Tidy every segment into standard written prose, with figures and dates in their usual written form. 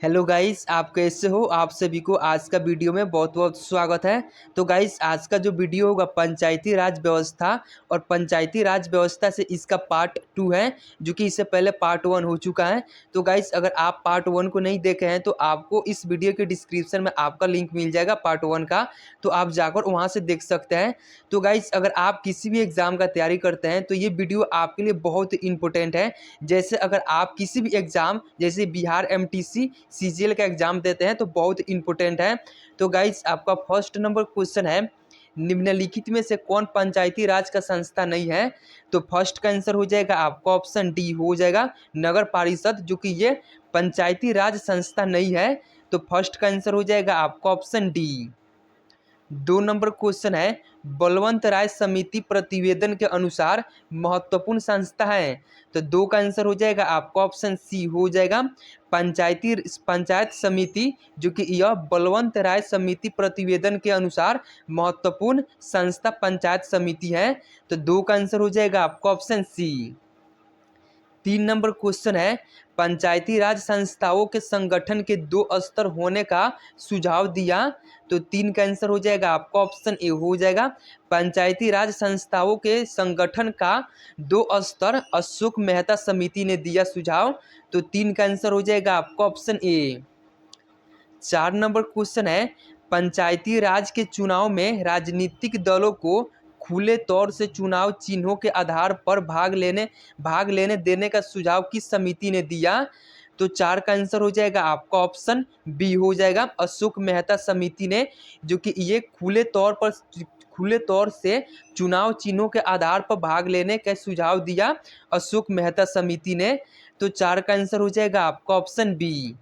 Hello guys, आप कैसे हो। आप सभी को आज का वीडियो में बहुत बहुत स्वागत है। तो गाइस, आज का जो वीडियो होगा पंचायती राज व्यवस्था और पंचायती राज व्यवस्था से इसका पार्ट 2 है, जो कि इससे पहले पार्ट 1 हो चुका है। तो गाइस, अगर आप पार्ट 1 को नहीं देखे हैं तो आपको इस वीडियो के डिस्क्रिप्शन में आपका लिंक मिल जाएगा पार्ट 1 का, तो आप जाकर वहाँ से देख सकते हैं। तो गाइस, अगर आप किसी भी एग्जाम का तैयारी करते हैं तो ये वीडियो आपके लिए बहुत इंपॉर्टेंट है। जैसे अगर आप किसी भी एग्जाम जैसे बिहार एमटीसी सीजीएल का एग्जाम देते हैं तो बहुत इंपॉर्टेंट है। तो गाइस, आपका फर्स्ट नंबर क्वेश्चन है, निम्नलिखित में से कौन पंचायती राज का संस्था नहीं है। तो फर्स्ट का आंसर हो जाएगा आपका ऑप्शन डी हो जाएगा नगर परिषद, जो कि ये पंचायती राज संस्था नहीं है। तो फर्स्ट का आंसर हो जाएगा आपका ऑप्शन डी। 2 नंबर क्वेश्चन है, बलवंत राय समिति प्रतिवेदन के अनुसार महत्वपूर्ण संस्था है। तो 2 का आंसर हो जाएगा आपका ऑप्शन सी हो जाएगा पंचायत समिति, जो कि यह बलवंत राय समिति प्रतिवेदन के अनुसार महत्वपूर्ण संस्था पंचायत समिति है। तो 2 का आंसर हो जाएगा आपका ऑप्शन सी। 3 नंबर क्वेश्चन है, पंचायती राज संस्थाओं के संगठन के 2 स्तर होने का सुझाव दिया। तो 3 का आंसर हो जाएगा आपका ऑप्शन ए हो जाएगा पंचायती राज संस्थाओं के संगठन का 2 स्तर अशोक मेहता समिति ने दिया सुझाव। तो 3 का आंसर हो जाएगा आपका ऑप्शन ए। 4 नंबर क्वेश्चन है, पंचायती राज के चुनाव में राजनीतिक दलों को खुले तौर से चुनाव चिन्हों के आधार पर भाग लेने देने का सुझाव किस समिति ने दिया। तो 4 का आंसर हो जाएगा आपका ऑप्शन बी हो जाएगा अशोक मेहता समिति ने, जो कि ये खुले तौर से चुनाव चिन्हों के आधार पर भाग लेने का सुझाव दिया अशोक मेहता समिति ने। तो 4 का आंसर हो जाएगा आपका ऑप्शन बी।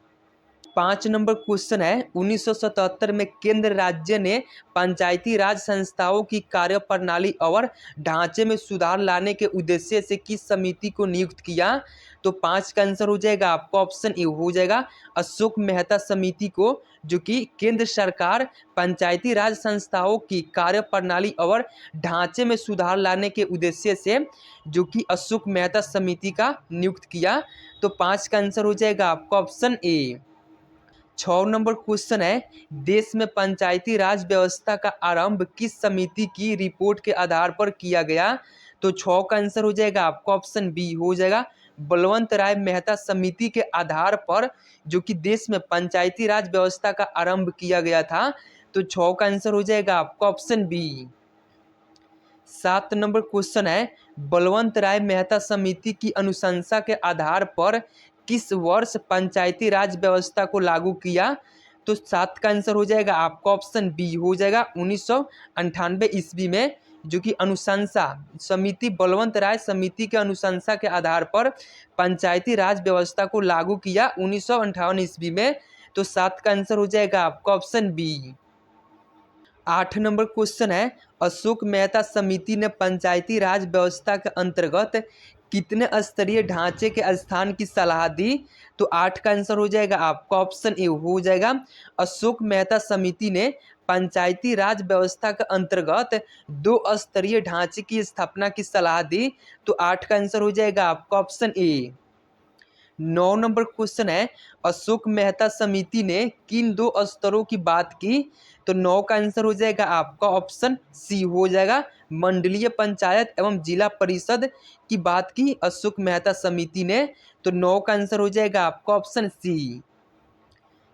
5 नंबर क्वेश्चन है, 1977 में केंद्र राज्य ने पंचायती राज संस्थाओं की कार्यप्रणाली और ढांचे में सुधार लाने के उद्देश्य से किस समिति को नियुक्त किया। तो 5 का आंसर हो जाएगा आपका ऑप्शन ए हो जाएगा अशोक मेहता समिति को, जो कि केंद्र सरकार पंचायती राज संस्थाओं की कार्यप्रणाली और ढांचे में सुधार लाने के उद्देश्य से जो कि अशोक मेहता समिति का नियुक्त किया। तो 5 का आंसर हो जाएगा आपका ऑप्शन ए। 6 नंबर क्वेश्चन है, देश में पंचायती राज व्यवस्था का आरंभ किस समिति की रिपोर्ट के आधार पर किया गया। तो 6 का आंसर हो जाएगा आपका ऑप्शन बी हो जाएगा बलवंत राय मेहता समिति के आधार पर जो कि देश में पंचायती राज व्यवस्था का आरंभ किया गया था। तो 6 का आंसर हो जाएगा आपका ऑप्शन बी। 7 नंबर क्वेश्चन है, बलवंत राय मेहता समिति की अनुशंसा के आधार पर किस वर्ष पंचायती राज व्यवस्था को लागू किया। तो 7 का आंसर हो जाएगा आपका ऑप्शन बी हो जाएगा 1998 ईस्वी में, जो कि अनुशंसा समिति बलवंत राय समिति के अनुशंसा के आधार पर पंचायती राज व्यवस्था को लागू किया 1958 ईस्वी में। तो 7 का आंसर हो जाएगा आपका ऑप्शन बी। 8 नंबर क्वेश्चन है, अशोक मेहता समिति ने पंचायती राज व्यवस्था के अंतर्गत कितने स्तरीय ढांचे के स्थान की सलाह दी। तो 8 का आंसर हो जाएगा आपका ऑप्शन ए हो जाएगा अशोक मेहता समिति ने पंचायती राज व्यवस्था के अंतर्गत 2 स्तरीय ढांचे की स्थापना की सलाह दी। तो 8 का आंसर हो जाएगा आपका ऑप्शन ए। 9 नंबर क्वेश्चन है, अशोक मेहता समिति ने किन 2 स्तरों की बात की। तो 9 का आंसर हो जाएगा आपका ऑप्शन सी हो जाएगा मंडलीय पंचायत एवं जिला परिषद की बात की अशोक मेहता समिति ने। तो 9 का आंसर हो जाएगा आपका ऑप्शन सी।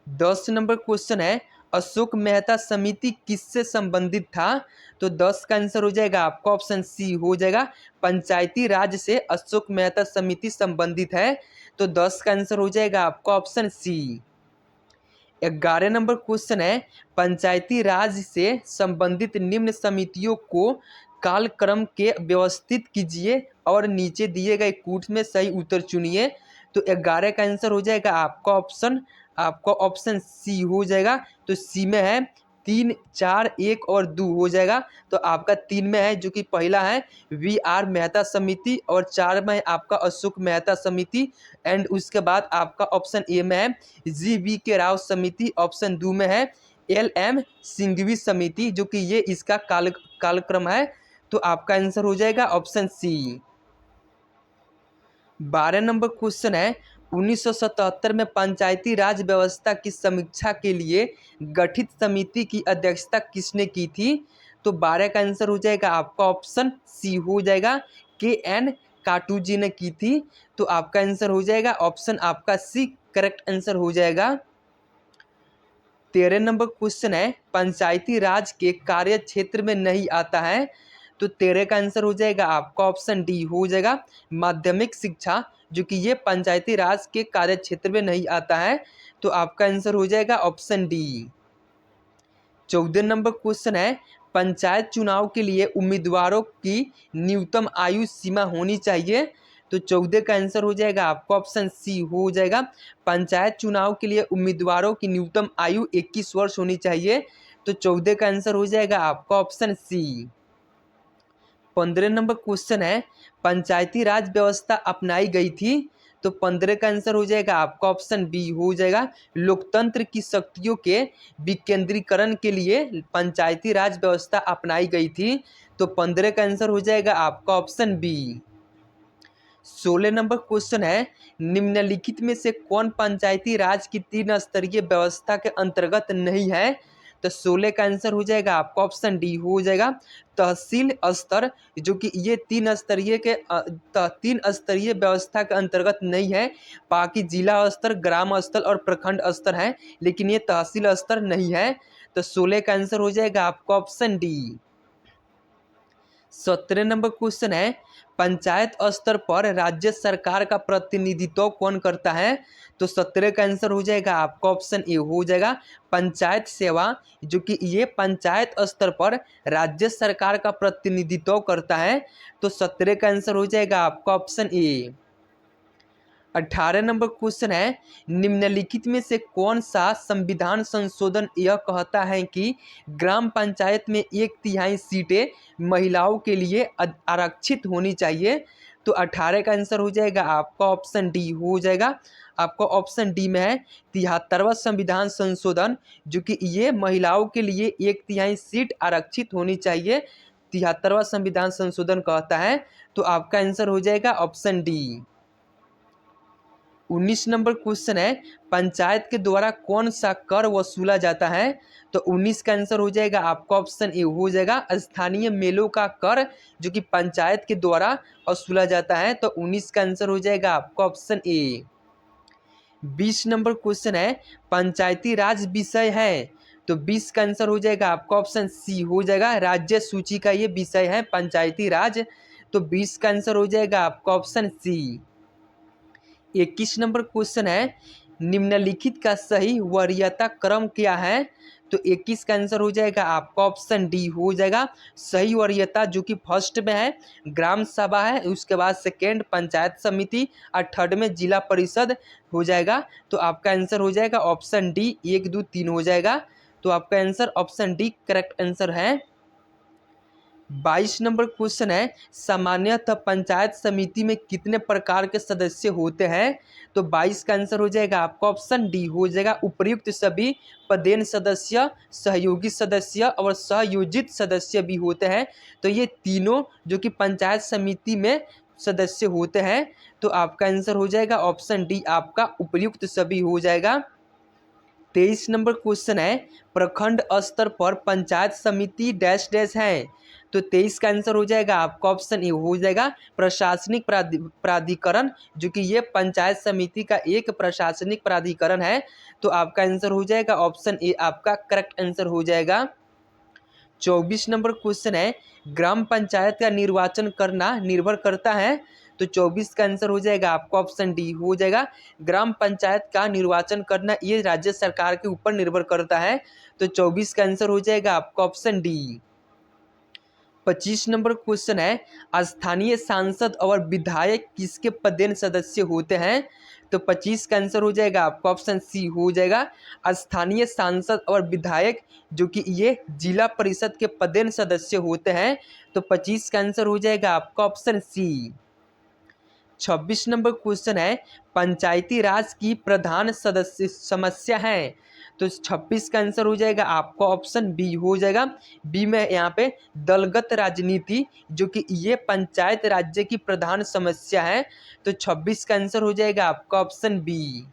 10 नंबर क्वेश्चन है, अशोक मेहता समिति किससे संबंधित था। तो 10 का आंसर हो जाएगा आपका ऑप्शन सी हो जाएगा पंचायती राज से अशोक मेहता समिति संबंधित है। तो 10 का आंसर हो जाएगा आपका ऑप्शन सी। 11 नंबर क्वेश्चन है, पंचायती राज से संबंधित निम्न समितियों को कालक्रम के व्यवस्थित कीजिए और नीचे दिए गए कूट में सही उत्तर चुनिए। तो 11 का आंसर हो जाएगा आपका ऑप्शन सी हो जाएगा। तो सी में है 3, 4, 1 और 2 हो जाएगा। तो आपका 3 में है जो कि पहला है वी.आर. मेहता समिति और 4 में है आपका अशोक मेहता समिति एंड उसके बाद आपका ऑप्शन ए में है जी.वी.के. राव समिति, ऑप्शन 2 में है एल.एम. सिंघवी समिति, जो कि ये इसका कालक्रम है। तो आपका आंसर हो जाएगा ऑप्शन सी। 12 नंबर क्वेश्चन है, 1977 में पंचायती राज व्यवस्था की समीक्षा के लिए गठित समिति की अध्यक्षता किसने की थी? तो 12 का आंसर हो जाएगा आपका ऑप्शन सी हो जाएगा, KN काटूजी ने की थी। तो आपका आंसर हो जाएगा ऑप्शन आपका सी करेक्ट आंसर हो जाएगा। 13 नंबर क्वेश्चन है, पंचायती राज के कार्य क्षेत्र में नहीं आता है। तो 13 का आंसर हो जाएगा आपका ऑप्शन डी हो जाएगा, माध्यमिक शिक्षा, जो कि ये पंचायती राज के कार्य क्षेत्र में नहीं आता है। तो आपका आंसर हो जाएगा ऑप्शन डी। 14 नंबर क्वेश्चन है, पंचायत चुनाव के लिए उम्मीदवारों की न्यूनतम आयु सीमा होनी चाहिए। तो 14 का आंसर हो जाएगा आपका ऑप्शन सी हो जाएगा, पंचायत चुनाव के लिए उम्मीदवारों की न्यूनतम आयु 21 वर्ष होनी चाहिए। तो 14 का आंसर हो जाएगा आपका ऑप्शन सी। 15 नंबर क्वेश्चन है, पंचायती राज व्यवस्था अपनाई गई थी। तो 15 का आंसर हो जाएगा आपका ऑप्शन बी हो जाएगा, लोकतंत्र की शक्तियों के विकेंद्रीकरण के लिए पंचायती राज व्यवस्था अपनाई गई थी। तो 15 का आंसर हो जाएगा आपका ऑप्शन बी। 16 नंबर क्वेश्चन है, निम्नलिखित में से कौन पंचायती राज की 3 स्तरीय व्यवस्था के अंतर्गत नहीं है? तो 16 का आंसर हो जाएगा आपका ऑप्शन डी हो जाएगा, तहसील स्तर, जो कि ये 3 स्तरीय व्यवस्था के अंतर्गत नहीं है। बाकी जिला स्तर, ग्राम स्तर और प्रखंड स्तर है, लेकिन ये तहसील स्तर नहीं है। तो 16 का आंसर हो जाएगा आपका ऑप्शन डी। 17 नंबर क्वेश्चन है, पंचायत स्तर पर राज्य सरकार का प्रतिनिधित्व कौन करता है? तो 17 का आंसर हो जाएगा आपका ऑप्शन ए हो जाएगा, पंचायत सेवा, जो कि ये पंचायत स्तर पर राज्य सरकार का प्रतिनिधित्व करता है। तो 17 का आंसर हो जाएगा आपका ऑप्शन ए। 18 नंबर क्वेश्चन है, निम्नलिखित में से कौन सा संविधान संशोधन यह कहता है कि ग्राम पंचायत में 1/3 सीटें महिलाओं के लिए आरक्षित होनी चाहिए? तो 18 का आंसर हो जाएगा आपका ऑप्शन डी हो जाएगा, आपका ऑप्शन डी में है 73वां संविधान संशोधन, जो कि ये महिलाओं के लिए 1/3 सीट आरक्षित होनी चाहिए, 73वां संविधान संशोधन कहता है। तो आपका आंसर हो जाएगा ऑप्शन डी। 19 नंबर क्वेश्चन है, पंचायत के द्वारा कौन सा कर वसूला जाता है? तो 19 का आंसर हो जाएगा आपका ऑप्शन ए हो जाएगा, स्थानीय मेलों का कर, जो कि पंचायत के द्वारा वसूला जाता है। तो 19 का आंसर हो जाएगा आपका ऑप्शन ए। 20 नंबर क्वेश्चन है, पंचायती राज विषय है। तो 20 का आंसर हो जाएगा आपका ऑप्शन सी हो जाएगा, राज्य सूची का ये विषय है पंचायती राज। तो 20 का आंसर हो जाएगा आपका ऑप्शन सी। 21 नंबर क्वेश्चन है, निम्नलिखित का सही वरीयता क्रम क्या है? तो 21 का आंसर हो जाएगा आपका ऑप्शन डी हो जाएगा, सही वरीयता, जो कि फर्स्ट में है ग्राम सभा है, उसके बाद सेकेंड पंचायत समिति और थर्ड में जिला परिषद हो जाएगा। तो आपका आंसर हो जाएगा ऑप्शन डी, 1 2 3 हो जाएगा। तो आपका answer option D correct answer है। 22 नंबर क्वेश्चन है, सामान्यतः पंचायत समिति में कितने प्रकार के सदस्य होते हैं? तो 22 का आंसर हो जाएगा आपका ऑप्शन डी हो जाएगा, उपर्युक्त सभी पदेन सदस्य, सहयोगी सदस्य और सहयोजित सदस्य भी होते हैं। तो ये तीनों जो कि पंचायत समिति में सदस्य होते हैं। तो आपका आंसर हो जाएगा ऑप्शन डी, आपका उपर्युक्त सभी हो जाएगा। 23 नंबर क्वेश्चन है, प्रखंड स्तर पर पंचायत समिति डैश डैश है। तो 23 का आंसर हो जाएगा आपका ऑप्शन ए हो जाएगा, प्रशासनिक प्राधिकरण, जो कि ये पंचायत समिति का एक प्रशासनिक प्राधिकरण है। तो आपका आंसर हो जाएगा ऑप्शन ए, आपका करेक्ट आंसर हो जाएगा। 24 नंबर क्वेश्चन है, ग्राम पंचायत का निर्वाचन करना निर्भर करता है। तो 24 का आंसर हो जाएगा आपका ऑप्शन डी हो जाएगा, ग्राम पंचायत का निर्वाचन करना ये राज्य सरकार के ऊपर निर्भर करता है। तो 24 का आंसर हो जाएगा आपका ऑप्शन डी। 25 नंबर क्वेश्चन है, स्थानीय सांसद और विधायक किसके पदेन सदस्य होते हैं? तो 25 का आंसर हो जाएगा आपका ऑप्शन सी हो जाएगा, स्थानीय सांसद और विधायक, जो कि ये जिला परिषद के पदेन सदस्य होते हैं। तो 25 का आंसर हो जाएगा आपका ऑप्शन सी। 26 नंबर क्वेश्चन है, पंचायती राज की प्रधान समस्या है। तो 26 का आंसर हो जाएगा आपका ऑप्शन बी हो जाएगा। बी में यहाँ पे दलगत राजनीति, जो कि ये पंचायत राज्य की प्रधान समस्या है, तो 26 का आंसर हो जाएगा आपका ऑप्शन बी।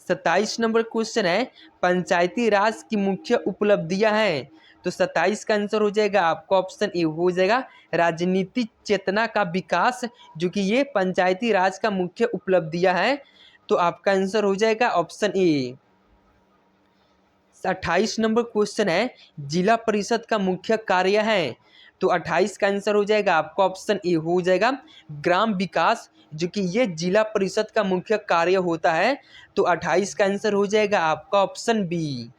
27 नंबर क्वेश्चन है, पंचायती राज की मुख्य उपलब्धियां हैं, तो 27 का आंसर हो जाएगा आपका ऑप्शन ए हो जाएगा, राजनीतिक चेतना का विकास, जो कि ये पंचायती राज का मुख्य उपलब्धियां हैं, तो आपका आंसर हो जाएगा ऑप्शन ए। 28 नंबर क्वेश्चन है, जिला परिषद का मुख्य कार्य है, तो 28 का आंसर हो जाएगा आपका ऑप्शन ए हो जाएगा, ग्राम विकास, जो कि ये जिला परिषद का मुख्य कार्य होता है, तो 28 का आंसर हो जाएगा आपका ऑप्शन बी।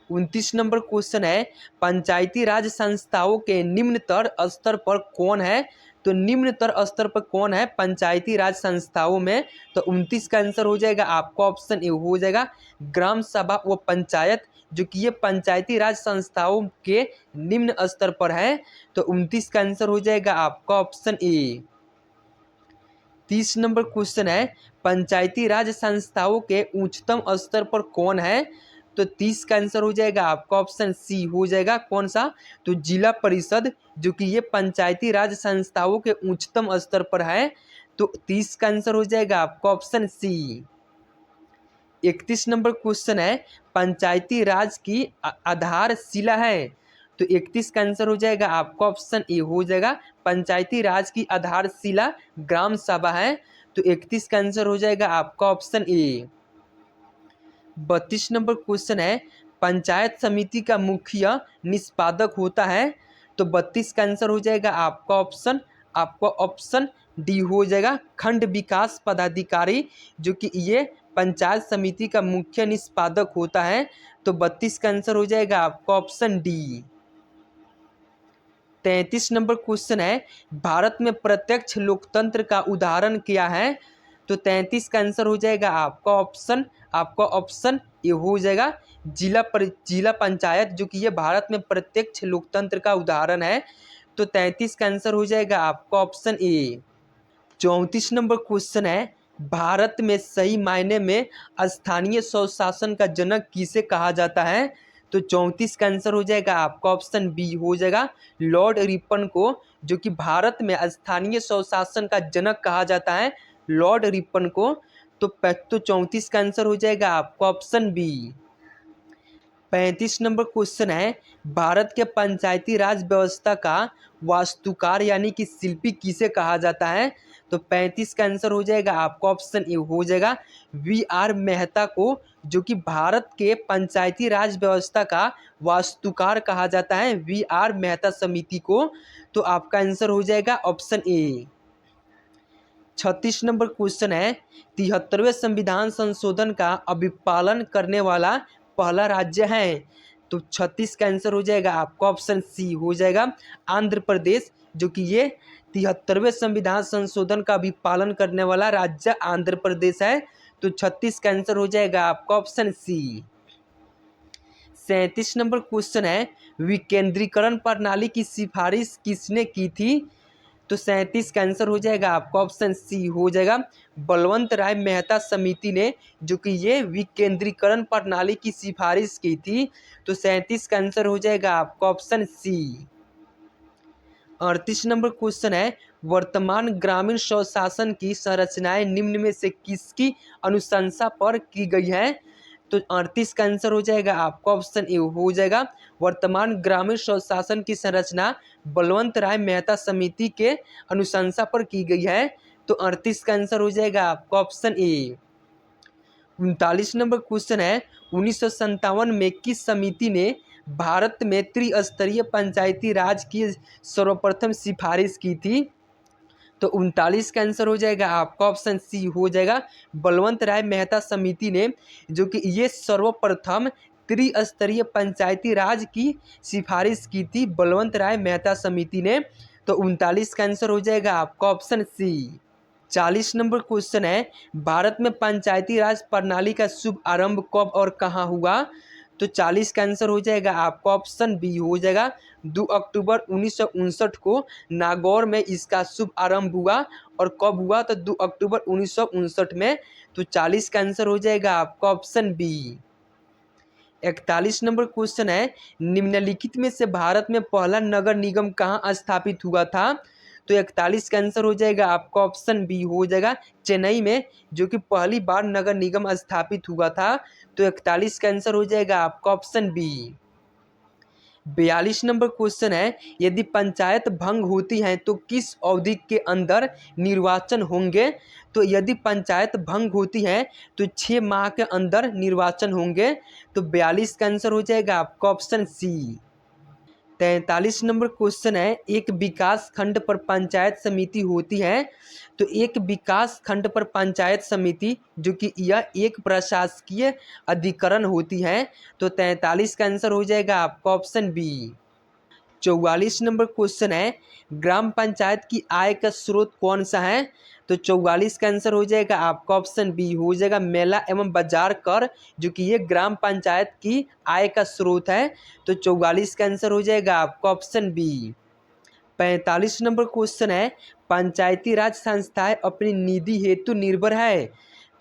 29 नंबर क्वेश्चन है, पंचायती राज संस्थाओं के निम्नतर स्तर पर कौन है, तो निम्नतर स्तर पर कौन है पंचायती राज संस्थाओं में, तो 29 का आंसर हो जाएगा आपका ऑप्शन ए हो जाएगा, ग्राम सभा व पंचायत, जो कि ये पंचायती राज संस्थाओं के निम्न स्तर पर है, तो 29 का आंसर हो जाएगा आपका ऑप्शन ए। 30 नंबर क्वेश्चन है, पंचायती राज संस्थाओं के उच्चतम स्तर पर कौन है, तो 30 का आंसर हो जाएगा आपका ऑप्शन सी हो जाएगा, कौन सा, तो जिला परिषद, जो कि ये पंचायती राज संस्थाओं के उच्चतम स्तर पर है, तो 30 का आंसर हो जाएगा आपका ऑप्शन सी। 31 नंबर क्वेश्चन है, पंचायती राज की आधारशिला है, तो 31 का आंसर हो जाएगा आपका ऑप्शन ए हो जाएगा, पंचायती राज की आधारशिला ग्राम सभा है, तो 31 का आंसर हो जाएगा आपका ऑप्शन ए। 32 नंबर क्वेश्चन है, पंचायत समिति का मुखिया निष्पादक होता है, तो 32 का आंसर हो जाएगा आपका ऑप्शन डी हो जाएगा, खंड विकास पदाधिकारी, जो कि ये पंचायत समिति का मुख्य निष्पादक होता है, तो 32 का आंसर हो जाएगा आपका ऑप्शन डी। 33 नंबर क्वेश्चन है, भारत में प्रत्यक्ष लोकतंत्र का उदाहरण क्या है, तो 33 का आंसर हो जाएगा आपका ऑप्शन ये हो जाएगा, जिला पंचायत, जो कि ये भारत में प्रत्यक्ष लोकतंत्र का उदाहरण है, तो 33 का आंसर हो जाएगा आपका ऑप्शन ए। 34 नंबर क्वेश्चन है, भारत में सही मायने में स्थानीय स्वशासन का जनक किसे कहा जाता है, तो 34 का आंसर हो जाएगा आपका ऑप्शन बी हो जाएगा, लॉर्ड रिपन को, जो कि भारत में स्थानीय स्वशासन का जनक कहा जाता है, लॉर्ड रिपन को, तो 34 का आंसर हो जाएगा आपका ऑप्शन बी। 35 नंबर क्वेश्चन है, भारत के पंचायती राज व्यवस्था का वास्तुकार यानी कि शिल्पी किसे कहा जाता है, तो 35 का आंसर हो जाएगा आपका ऑप्शन ए हो जाएगा, वी.आर. मेहता को, जो कि भारत के पंचायती राज व्यवस्था का वास्तुकार कहा जाता है, वी.आर. मेहता समिति को, तो आपका आंसर हो जाएगा ऑप्शन ए। 36 नंबर क्वेश्चन है, 73वें संविधान संशोधन का अभिपालन करने वाला पहला राज्य है, तो 36 का आंसर हो जाएगा आपका ऑप्शन सी हो जाएगा, आंध्र प्रदेश, जो कि ये 73वें संविधान संशोधन का अभिपालन करने वाला राज्य आंध्र प्रदेश है, तो 36 का आंसर हो जाएगा आपका ऑप्शन सी। 37 नंबर क्वेश्चन है, विकेंद्रीकरण प्रणाली की सिफारिश किसने की थी, तो 37 का आंसर हो जाएगा आपका ऑप्शन सी हो जाएगा, बलवंत राय मेहता समिति ने, जो कि ये विकेंद्रीकरण प्रणाली की सिफारिश की थी, तो 37 का आंसर हो जाएगा आपका ऑप्शन सी। 38 नंबर क्वेश्चन है, वर्तमान ग्रामीण स्वशासन की संरचनाएं निम्न में से किसकी अनुशंसा पर की गई है, तो 38 का आंसर हो जाएगा आपका ऑप्शन ए हो जाएगा, वर्तमान ग्रामीण स्वशासन की संरचना बलवंत राय मेहता समिति के अनुशंसा पर की गई है, तो 38 का आंसर हो जाएगा आपका ऑप्शन ए। 39 नंबर क्वेश्चन है, 1957 में किस समिति ने भारत में त्रिस्तरीय पंचायती राज की सर्वप्रथम सिफारिश की थी, तो 39 का आंसर हो जाएगा आपका ऑप्शन सी हो जाएगा, बलवंत राय मेहता समिति ने, जो कि ये सर्वप्रथम त्रिस्तरीय पंचायती राज की सिफारिश की थी, बलवंत राय मेहता समिति ने, तो 39 का आंसर हो जाएगा आपका ऑप्शन सी। 40 नंबर क्वेश्चन है, भारत में पंचायती राज प्रणाली का शुभ आरंभ कब और कहाँ हुआ, तो 40 का आंसर हो जाएगा आपका ऑप्शन बी हो जाएगा, 2 अक्टूबर 1959 को नागौर में इसका शुभ आरंभ हुआ, और कब हुआ, तो 2 अक्टूबर 1959 में, तो 40 का आंसर हो जाएगा आपका ऑप्शन बी। 41 नंबर क्वेश्चन है, निम्नलिखित में से भारत में पहला नगर निगम कहाँ स्थापित हुआ था? तो 41 का आंसर हो जाएगा आपका ऑप्शन बी हो जाएगा चेन्नई में, जो कि पहली बार नगर निगम स्थापित हुआ था। तो 41 का आंसर हो जाएगा आपका ऑप्शन बी। 42 नंबर क्वेश्चन है, यदि पंचायत भंग होती है तो किस अवधि के अंदर निर्वाचन होंगे? तो यदि पंचायत भंग होती है तो 6 माह के अंदर निर्वाचन होंगे। तो 42 का आंसर हो जाएगा आपका ऑप्शन सी। 43 नंबर क्वेश्चन है, एक विकास खंड पर पंचायत समिति होती है। तो एक विकास खंड पर पंचायत समिति जो कि यह एक प्रशासकीय अधिकरण होती है। तो 43 का आंसर हो जाएगा आपका ऑप्शन बी। 44 नंबर क्वेश्चन है, ग्राम पंचायत की आय का स्रोत कौन सा है? तो 44 का आंसर हो जाएगा आपका ऑप्शन बी हो जाएगा मेला एवं बाजार कर, जो कि ये ग्राम पंचायत की आय का स्रोत है। तो 44 का आंसर हो जाएगा आपका ऑप्शन बी। 45 नंबर क्वेश्चन है, पंचायती राज संस्थाएं अपनी निधि हेतु निर्भर है।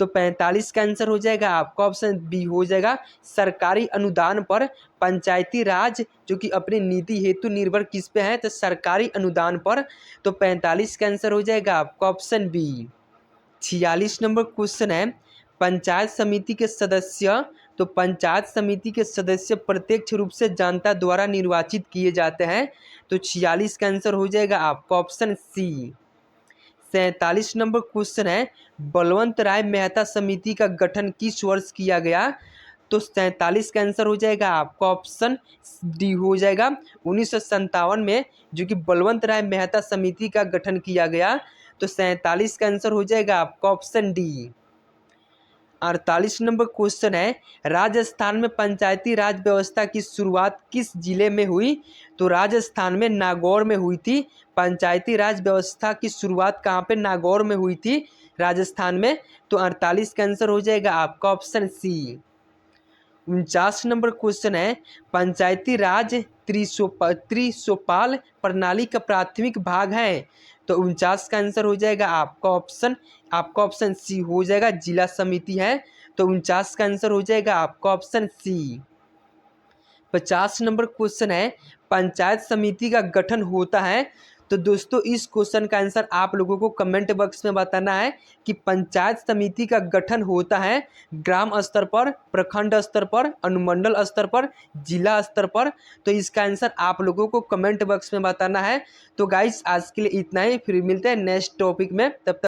तो 45 का आंसर हो जाएगा आपका ऑप्शन बी हो जाएगा सरकारी अनुदान पर। पंचायती राज जो कि अपनी निधि हेतु निर्भर किस पे है? तो सरकारी अनुदान पर। तो 45 का आंसर हो जाएगा आपका ऑप्शन बी। 46 नंबर क्वेश्चन है, पंचायत समिति के सदस्य। तो पंचायत समिति के सदस्य प्रत्यक्ष रूप से जनता द्वारा निर्वाचित किए जाते हैं। तो 46 का आंसर हो जाएगा आपका ऑप्शन सी। 47 नंबर क्वेश्चन है, बलवंत राय मेहता समिति का गठन किस वर्ष किया गया? तो 47 का आंसर हो जाएगा आपका ऑप्शन डी हो जाएगा 1957 में, जो कि बलवंत राय मेहता समिति का गठन किया गया। तो 47 का आंसर हो जाएगा आपका ऑप्शन डी। 48 नंबर क्वेश्चन है, राजस्थान में पंचायती राज व्यवस्था की शुरुआत किस जिले में हुई? तो राजस्थान में नागौर में हुई थी। पंचायती राज व्यवस्था की शुरुआत कहाँ पे? नागौर में हुई थी राजस्थान में। तो 48 का आंसर हो जाएगा आपका ऑप्शन सी। 49 नंबर क्वेश्चन है, पंचायती राज त्रिशोपाल प्रणाली का प्राथमिक भाग है। तो 49 का आंसर हो जाएगा आपका ऑप्शन सी हो जाएगा जिला समिति है। तो 49 का आंसर हो जाएगा आपका ऑप्शन सी। 50 नंबर क्वेश्चन है, पंचायत समिति का गठन होता है। तो दोस्तों इस क्वेश्चन का आंसर आप लोगों को कमेंट बॉक्स में बताना है कि पंचायत समिति का गठन होता है ग्राम स्तर पर, प्रखंड स्तर पर, अनुमंडल स्तर पर, जिला स्तर पर। तो इसका आंसर आप लोगों को कमेंट बॉक्स में बताना है। तो गाइस आज के लिए इतना ही, फिर मिलते हैं नेक्स्ट टॉपिक में, तब तक